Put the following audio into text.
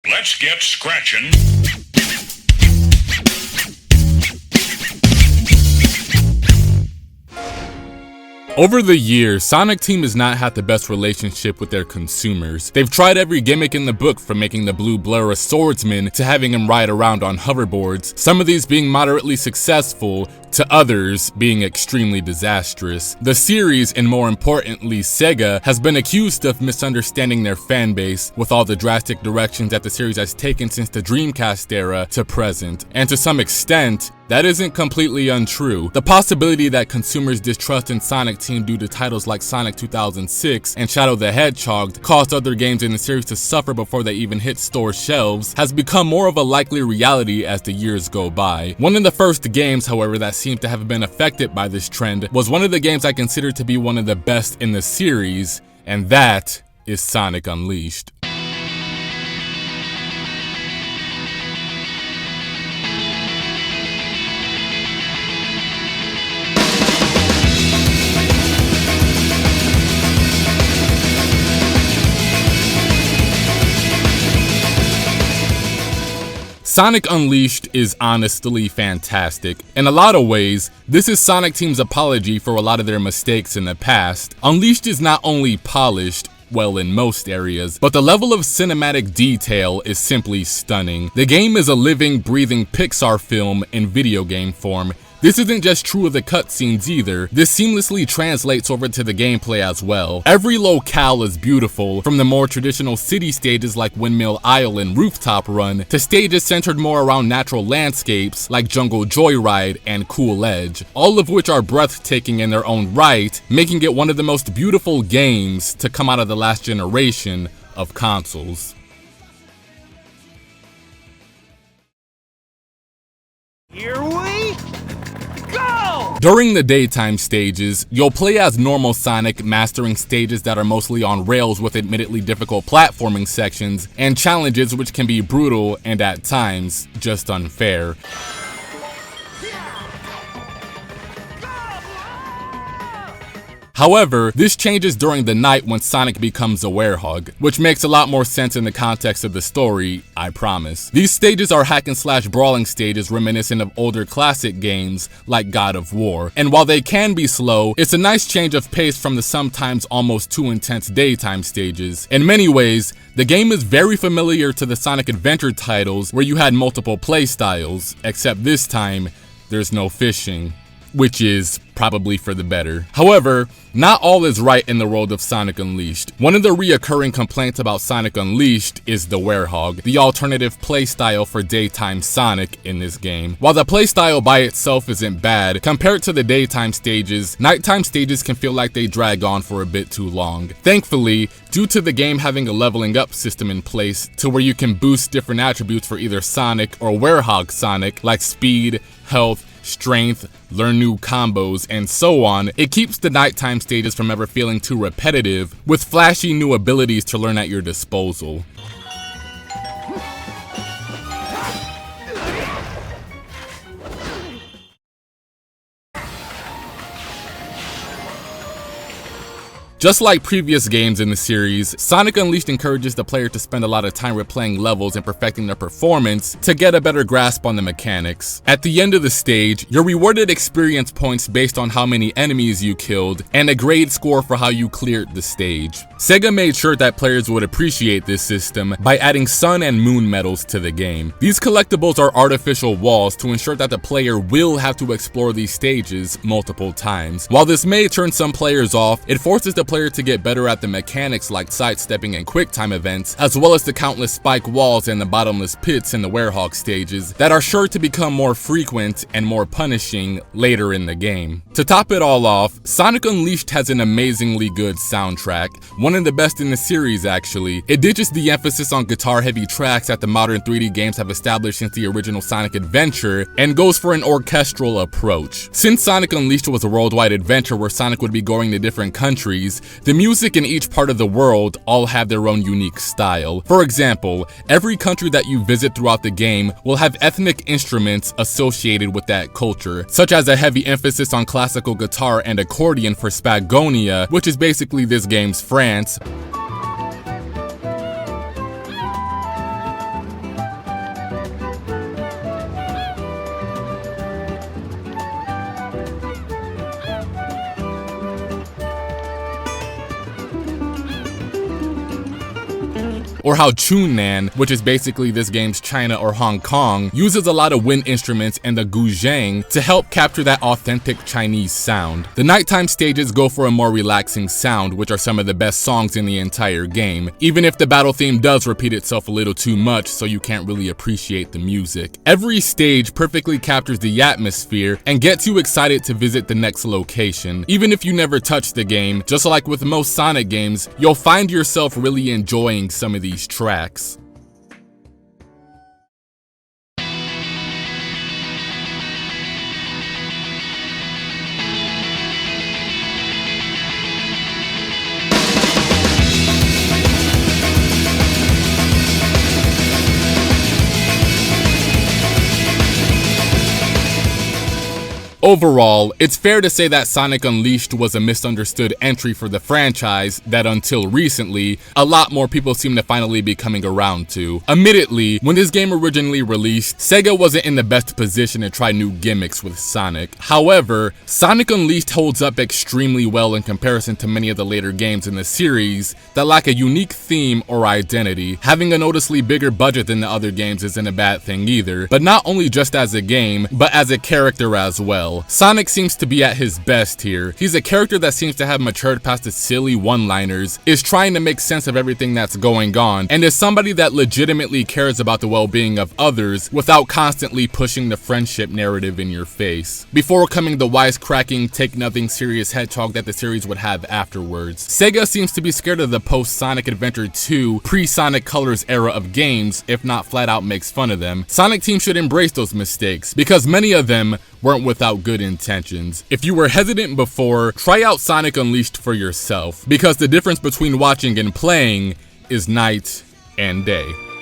Let's get scratching. Over the years, Sonic Team has not had the best relationship with their consumers. They've tried every gimmick in the book, from making the blue blur a swordsman to having him ride around on hoverboards, some of these being moderately successful, to others being extremely disastrous. The series, and more importantly Sega, has been accused of misunderstanding their fan base with all the drastic directions that the series has taken since the Dreamcast era to present. And to some extent, that isn't completely untrue. The possibility that consumers distrust in Sonic Team due to titles like Sonic 2006 and Shadow the Hedgehog caused other games in the series to suffer before they even hit store shelves has become more of a likely reality as the years go by. One of the first games, however, that seemed to have been affected by this trend was one of the games I consider to be one of the best in the series, and that is Sonic Unleashed. Sonic Unleashed is honestly fantastic. In a lot of ways, this is Sonic Team's apology for a lot of their mistakes in the past. Unleashed is not only polished, well, in most areas, but the level of cinematic detail is simply stunning. The game is a living, breathing Pixar film in video game form. This isn't just true of the cutscenes either, this seamlessly translates over to the gameplay as well. Every locale is beautiful, from the more traditional city stages like Windmill Isle and Rooftop Run, to stages centered more around natural landscapes like Jungle Joyride and Cool Edge, all of which are breathtaking in their own right, making it one of the most beautiful games to come out of the last generation of consoles. Here we go! During the daytime stages, you'll play as normal Sonic, mastering stages that are mostly on rails with admittedly difficult platforming sections, and challenges which can be brutal and at times just unfair. However, this changes during the night when Sonic becomes a werehog, which makes a lot more sense in the context of the story, I promise. These stages are hack and slash brawling stages reminiscent of older classic games like God of War, and while they can be slow, it's a nice change of pace from the sometimes almost too intense daytime stages. In many ways, the game is very familiar to the Sonic Adventure titles where you had multiple playstyles, except this time, there's no fishing, which is probably for the better. However, not all is right in the world of Sonic Unleashed. One of the reoccurring complaints about Sonic Unleashed is the werehog, the alternative playstyle for daytime Sonic in this game. While the playstyle by itself isn't bad, compared to the daytime stages, nighttime stages can feel like they drag on for a bit too long. Thankfully, due to the game having a leveling up system in place to where you can boost different attributes for either Sonic or werehog Sonic, like speed, health, strength, learn new combos, and so on, it keeps the nighttime stages from ever feeling too repetitive, with flashy new abilities to learn at your disposal. Just like previous games in the series, Sonic Unleashed encourages the player to spend a lot of time replaying levels and perfecting their performance to get a better grasp on the mechanics. At the end of the stage, you're rewarded experience points based on how many enemies you killed, and a grade score for how you cleared the stage. Sega made sure that players would appreciate this system by adding sun and moon medals to the game. These collectibles are artificial walls to ensure that the player will have to explore these stages multiple times. While this may turn some players off, it forces the player to get better at the mechanics like sidestepping and quick time events, as well as the countless spike walls and the bottomless pits in the werehog stages that are sure to become more frequent and more punishing later in the game. To top it all off, Sonic Unleashed has an amazingly good soundtrack, one of the best in the series actually. It ditches the emphasis on guitar-heavy tracks that the modern 3D games have established since the original Sonic Adventure, and goes for an orchestral approach. Since Sonic Unleashed was a worldwide adventure where Sonic would be going to different countries, the music in each part of the world all have their own unique style. For example, every country that you visit throughout the game will have ethnic instruments associated with that culture, such as a heavy emphasis on classical guitar and accordion for Spagonia, which is basically this game's France. or how Chunnan, which is basically this game's China or Hong Kong, uses a lot of wind instruments and the guzheng to help capture that authentic Chinese sound. The nighttime stages go for a more relaxing sound, which are some of the best songs in the entire game, even if the battle theme does repeat itself a little too much, so you can't really appreciate the music. Every stage perfectly captures the atmosphere and gets you excited to visit the next location. Even if you never touch the game, just like with most Sonic games, you'll find yourself really enjoying some of these tracks. Overall, it's fair to say that Sonic Unleashed was a misunderstood entry for the franchise that until recently, a lot more people seem to finally be coming around to. Admittedly, when this game originally released, Sega wasn't in the best position to try new gimmicks with Sonic. However, Sonic Unleashed holds up extremely well in comparison to many of the later games in the series that lack a unique theme or identity. Having a noticeably bigger budget than the other games isn't a bad thing either, but not only just as a game, but as a character as well. Sonic seems to be at his best here. He's a character that seems to have matured past the silly one-liners, is trying to make sense of everything that's going on, and is somebody that legitimately cares about the well-being of others without constantly pushing the friendship narrative in your face. Before coming the wisecracking, take-nothing-serious Hedgehog that the series would have afterwards. Sega seems to be scared of the post-Sonic Adventure 2, pre-Sonic Colors era of games, if not flat out makes fun of them. Sonic Team should embrace those mistakes, because many of them weren't without good intentions. If you were hesitant before, try out Sonic Unleashed for yourself, because the difference between watching and playing is night and day.